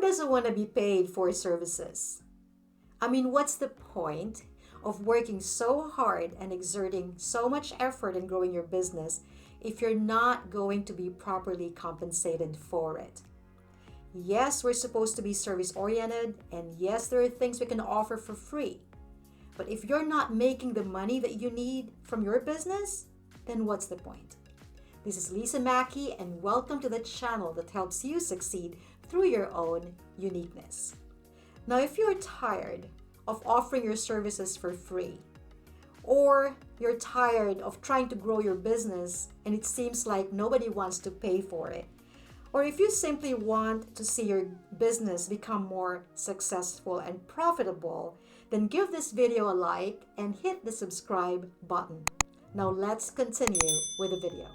doesn't want to be paid for services? I mean, what's the point of working so hard and exerting so much effort in growing your business if you're not going to be properly compensated for it? Yes, we're supposed to be service oriented, and yes, there are things we can offer for free. But if you're not making the money that you need from your business, then what's the point? This is Lisa Mackey, and welcome to the channel that helps you succeed through your own uniqueness. Now, if you're tired of offering your services for free, or you're tired of trying to grow your business and it seems like nobody wants to pay for it, or if you simply want to see your business become more successful and profitable, then give this video a like and hit the subscribe button. Now let's continue with the video.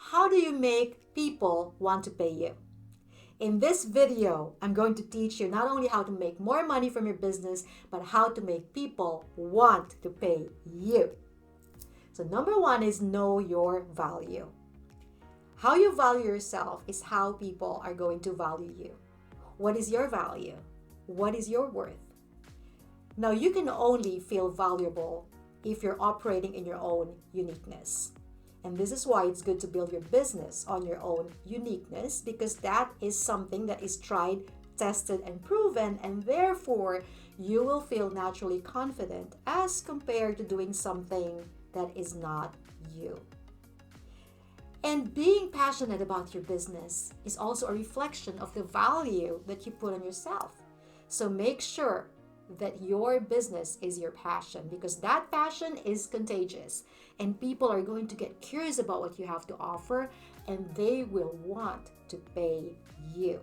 How do you make people want to pay you? In this video, I'm going to teach you not only how to make more money from your business, but how to make people want to pay you. So number one is know your value. How you value yourself is how people are going to value you. What is your value? What is your worth? Now, you can only feel valuable if you're operating in your own uniqueness. And this is why it's good to build your business on your own uniqueness, because that is something that is tried, tested, and proven, and therefore you will feel naturally confident as compared to doing something that is not you. And being passionate about your business is also a reflection of the value that you put on yourself. So make sure that your business is your passion, because that passion is contagious and people are going to get curious about what you have to offer and they will want to pay you.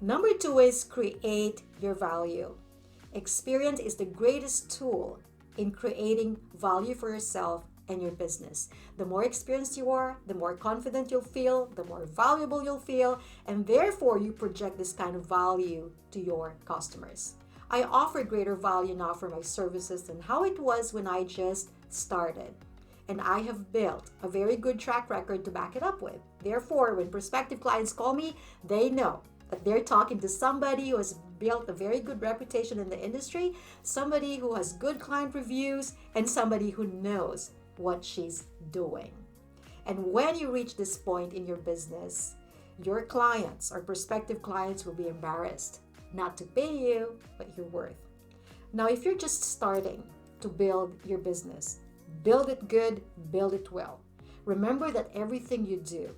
Number two is create your value. Experience is the greatest tool in creating value for yourself and your business. The more experienced you are, the more confident you'll feel, the more valuable you'll feel, and therefore you project this kind of value to your customers. I offer greater value now for my services than how it was when I just started. And I have built a very good track record to back it up with. Therefore, when prospective clients call me, they know that they're talking to somebody who has built a very good reputation in the industry, somebody who has good client reviews, and somebody who knows what she's doing. And when you reach this point in your business, your clients or prospective clients will be embarrassed not to pay you what you're worth. Now, if you're just starting to build your business, build it good, build it well. Remember that everything you do,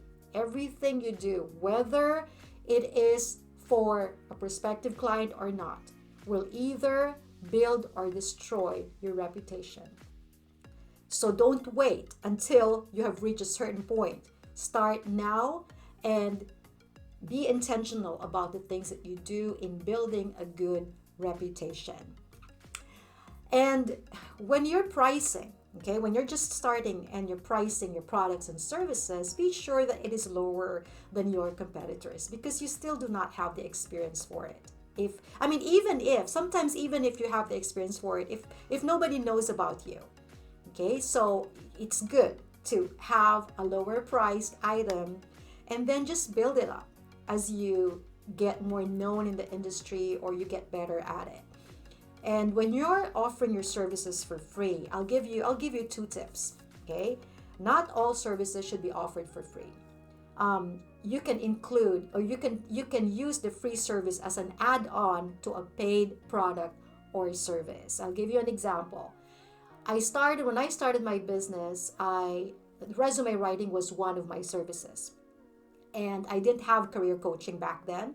whether it is for a prospective client or not, will either build or destroy your reputation. So don't wait until you have reached a certain point. Start now and be intentional about the things that you do in building a good reputation. And when you're pricing, when you're just starting and you're pricing your products and services, be sure that it is lower than your competitors, because you still do not have the experience for it. Sometimes even if you have the experience for it, if nobody knows about you, so it's good to have a lower priced item and then just build it up as you get more known in the industry or you get better at it. And when you're offering your services for free, I'll give you two tips. Not all services should be offered for free. you can include, or you can use the free service as an add-on to a paid product or service. I'll give you an example. When I started my business, I resume writing was one of my services. And I didn't have career coaching back then,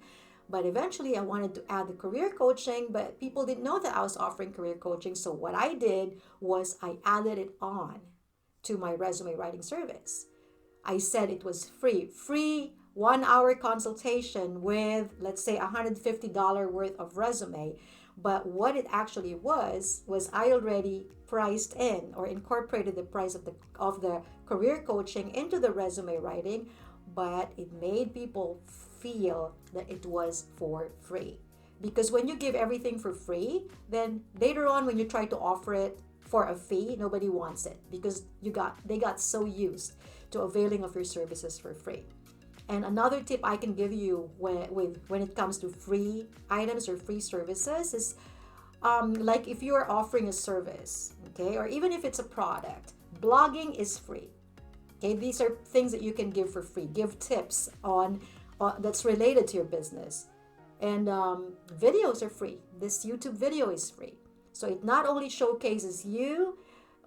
but eventually I wanted to add the career coaching, but people didn't know that I was offering career coaching. So what I did was I added it on to my resume writing service. I said it was free 1 hour consultation with, let's say, $150 worth of resume. But what it actually was I already priced in or incorporated the price of the career coaching into the resume writing, but it made people feel that it was for free. Because when you give everything for free, then later on when you try to offer it for a fee, nobody wants it because they got so used to availing of your services for free. And another tip I can give you when it comes to free items or free services is like if you are offering a service, okay, or even if it's a product, blogging is free. Okay, these are things that you can give for free. Give tips on that's related to your business, and videos are free. This YouTube video is free, so it not only showcases you,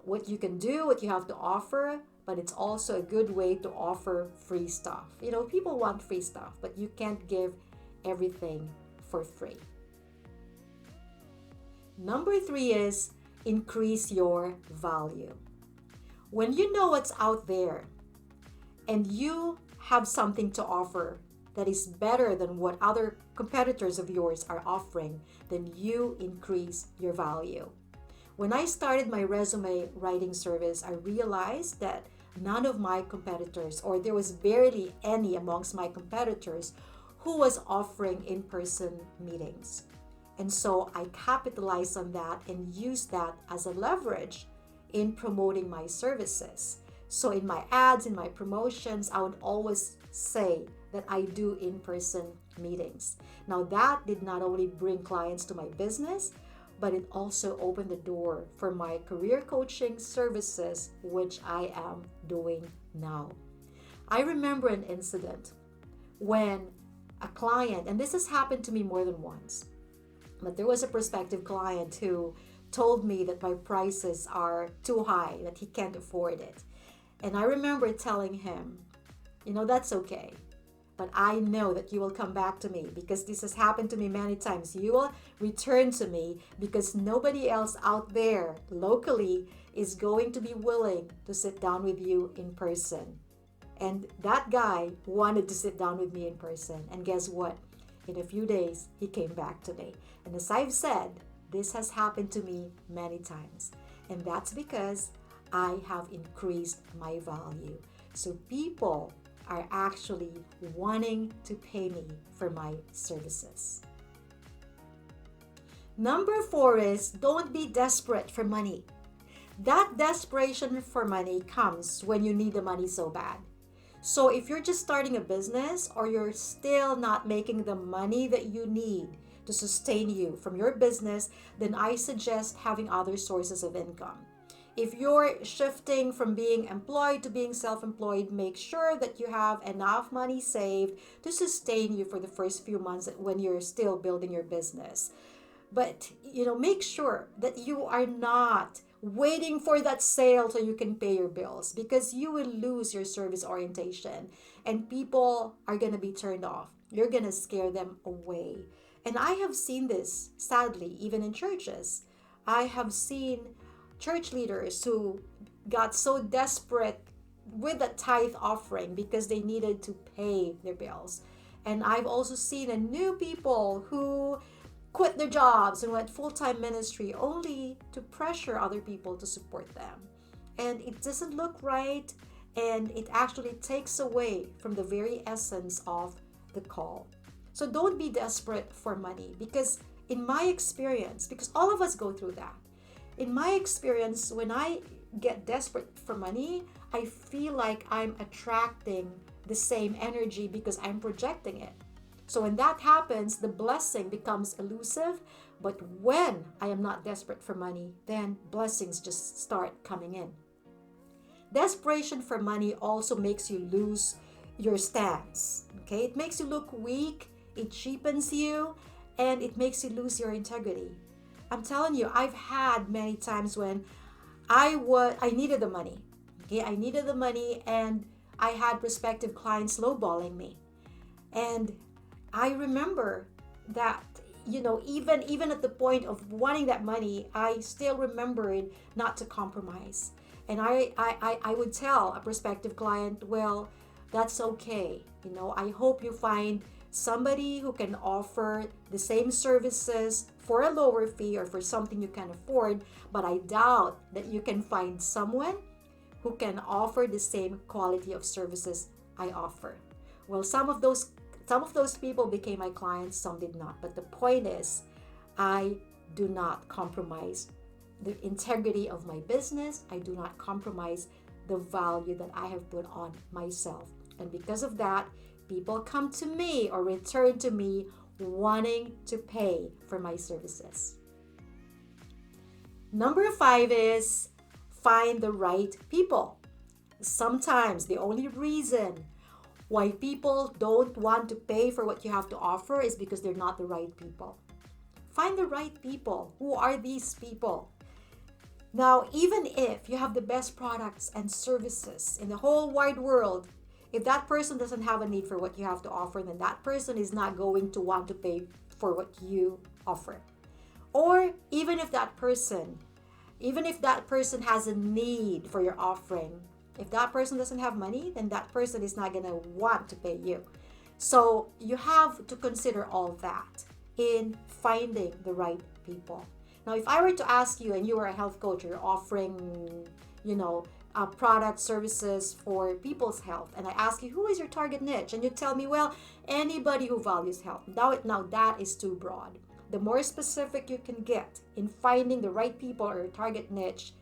what you can do, what you have to offer, but it's also a good way to offer free stuff. You know, people want free stuff, but you can't give everything for free. Number 3 is increase your value. When you know what's out there and you have something to offer that is better than what other competitors of yours are offering, then you increase your value. When I started my resume writing service, I realized that none of my competitors, or there was barely any amongst my competitors, who was offering in-person meetings. And so I capitalized on that and used that as a leverage in promoting my services. So in my ads, in my promotions, I would always say that I do in-person meetings. Now that did not only bring clients to my business, but it also opened the door for my career coaching services, which I am doing now. I remember an incident when a client, and this has happened to me more than once, but there was a prospective client who told me that my prices are too high, that he can't afford it. And I remember telling him, that's okay. But I know that you will come back to me because this has happened to me many times. You will return to me because nobody else out there locally is going to be willing to sit down with you in person. And that guy wanted to sit down with me in person. And guess what? In a few days, he came back to me. And as I've said, this has happened to me many times. And that's because I have increased my value. So people are actually wanting to pay me for my services. Number 4 is don't be desperate for money. That desperation for money comes when you need the money so bad. So if you're just starting a business or you're still not making the money that you need to sustain you from your business, then I suggest having other sources of income. If you're shifting from being employed to being self-employed, make sure that you have enough money saved to sustain you for the first few months when you're still building your business. But, make sure that you are not waiting for that sale so you can pay your bills, because you will lose your service orientation and people are going to be turned off. You're going to scare them away. And I have seen this, sadly, even in churches. I have seen church leaders who got so desperate with a tithe offering because they needed to pay their bills. And I've also seen new people who quit their jobs and went full-time ministry only to pressure other people to support them. And it doesn't look right, and it actually takes away from the very essence of the call. So don't be desperate for money, because in my experience, because all of us go through that, in my experience, when I get desperate for money, I feel like I'm attracting the same energy because I'm projecting it. So when that happens, the blessing becomes elusive. But when I am not desperate for money, then blessings just start coming in. Desperation for money also makes you lose your stance. Okay, it makes you look weak, it cheapens you, and it makes you lose your integrity. I'm telling you, I've had many times when I needed the money. Okay, I needed the money, and I had prospective clients lowballing me. And I remember that, even at the point of wanting that money, I still remembered not to compromise. And I would tell a prospective client, well, that's okay. I hope you find somebody who can offer the same services for a lower fee or for something you can afford, but I doubt that you can find someone who can offer the same quality of services I offer. Well, some of those people became my clients, some did not. But the point is, I do not compromise the integrity of my business. I do not compromise the value that I have put on myself. And because of that, people come to me or return to me wanting to pay for my services. Number 5 is find the right people. Sometimes the only reason why people don't want to pay for what you have to offer is because they're not the right people. Find the right people. Who are these people? Now, even if you have the best products and services in the whole wide world, if that person doesn't have a need for what you have to offer, then that person is not going to want to pay for what you offer. Or even if that person has a need for your offering, if that person doesn't have money, then that person is not going to want to pay you. So you have to consider all that in finding the right people. Now, if I were to ask you, and you are a health coach, you're offering, product services for people's health, and I ask you, who is your target niche? And you tell me, well, anybody who values health. Now that is too broad. The more specific you can get in finding the right people or your target niche,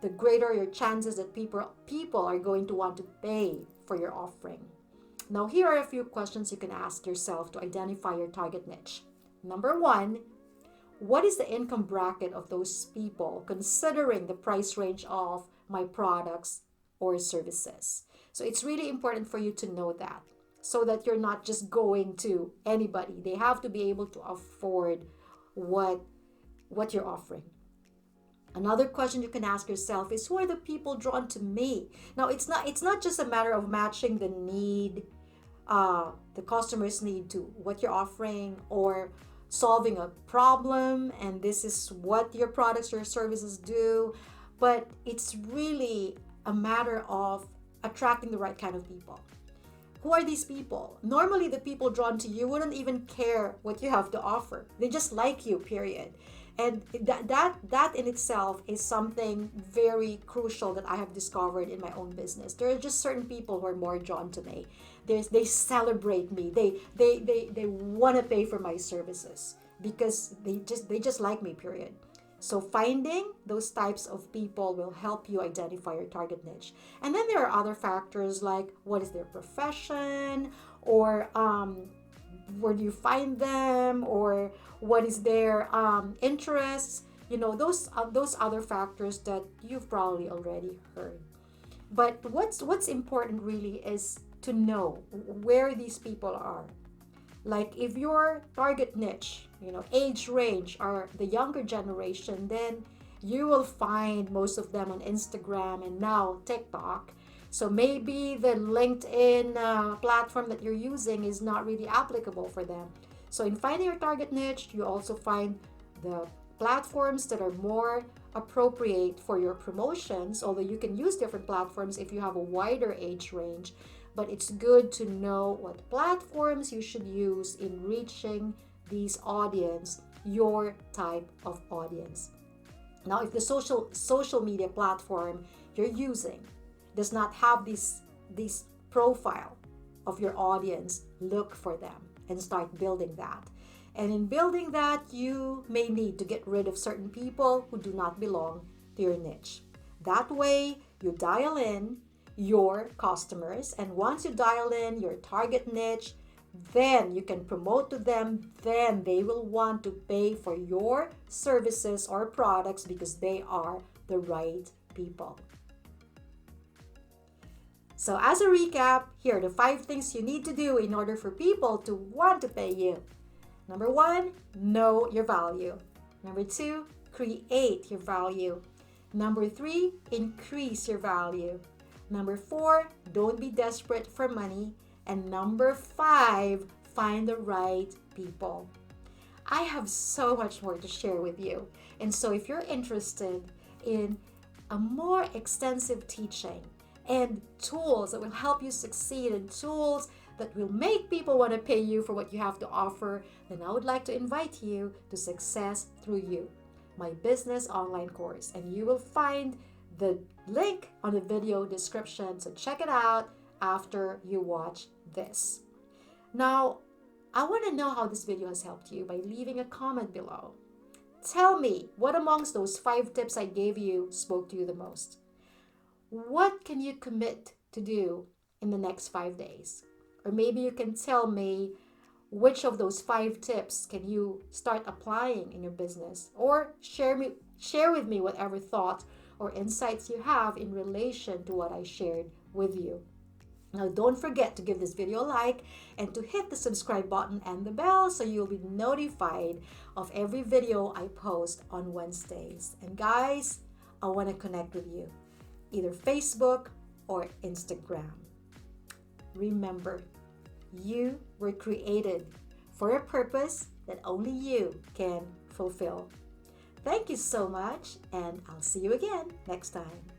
the greater your chances that people are going to want to pay for your offering. Now, here are a few questions you can ask yourself to identify your target niche. Number 1, what is the income bracket of those people considering the price range of my products or services? So it's really important for you to know that, so that you're not just going to anybody. They have to be able to afford what you're offering. Another question you can ask yourself is, who are the people drawn to me? Now, it's not just a matter of matching the need, the customer's need to what you're offering, or solving a problem, and this is what your products or services do, but it's really a matter of attracting the right kind of people. Who are these people? Normally, the people drawn to you wouldn't even care what you have to offer. They just like you, period. And that in itself is something very crucial that I have discovered in my own business. There are just certain people who are more drawn to me. They celebrate me. They want to pay for my services because they just like me, period. So finding those types of people will help you identify your target niche. And then there are other factors like what is their profession, or where do you find them, or what is their interests. Those other factors that you've probably already heard. But what's important really is to know where these people are. Like if your target niche, age range are the younger generation, then you will find most of them on Instagram and now TikTok. So maybe the LinkedIn platform that you're using is not really applicable for them. So in finding your target niche, you also find the platforms that are more appropriate for your promotions, although you can use different platforms if you have a wider age range. But it's good to know what platforms you should use in reaching these audience, your type of audience. Now, if the social media platform you're using does not have this profile of your audience, look for them and start building that. And in building that, you may need to get rid of certain people who do not belong to your niche. That way, you dial in your customers, and once you dial in your target niche, then you can promote to them. Then they will want to pay for your services or products because they are the right people. So as a recap, here are the 5 things you need to do in order for people to want to pay you. Number 1, know your value. Number 2, create your value. Number 3, increase your value. Number 4, don't be desperate for money. And number 5, find the right people. I have so much more to share with you. And so if you're interested in a more extensive teaching and tools that will help you succeed, and tools that will make people want to pay you for what you have to offer, then I would like to invite you to Success Through You, my business online course. And you will find the link on the video description, so check it out after you watch this. Now, I want to know how this video has helped you by leaving a comment below. Tell me, what amongst those 5 tips I gave you spoke to you the most? What can you commit to do in the next 5 days? Or maybe you can tell me which of those 5 tips can you start applying in your business, or share with me whatever thoughts or insights you have in relation to what I shared with you. Now, don't forget to give this video a like and to hit the subscribe button and the bell so you'll be notified of every video I post on Wednesdays. And guys, I want to connect with you, either Facebook or Instagram. Remember, you were created for a purpose that only you can fulfill. Thank you so much, and I'll see you again next time.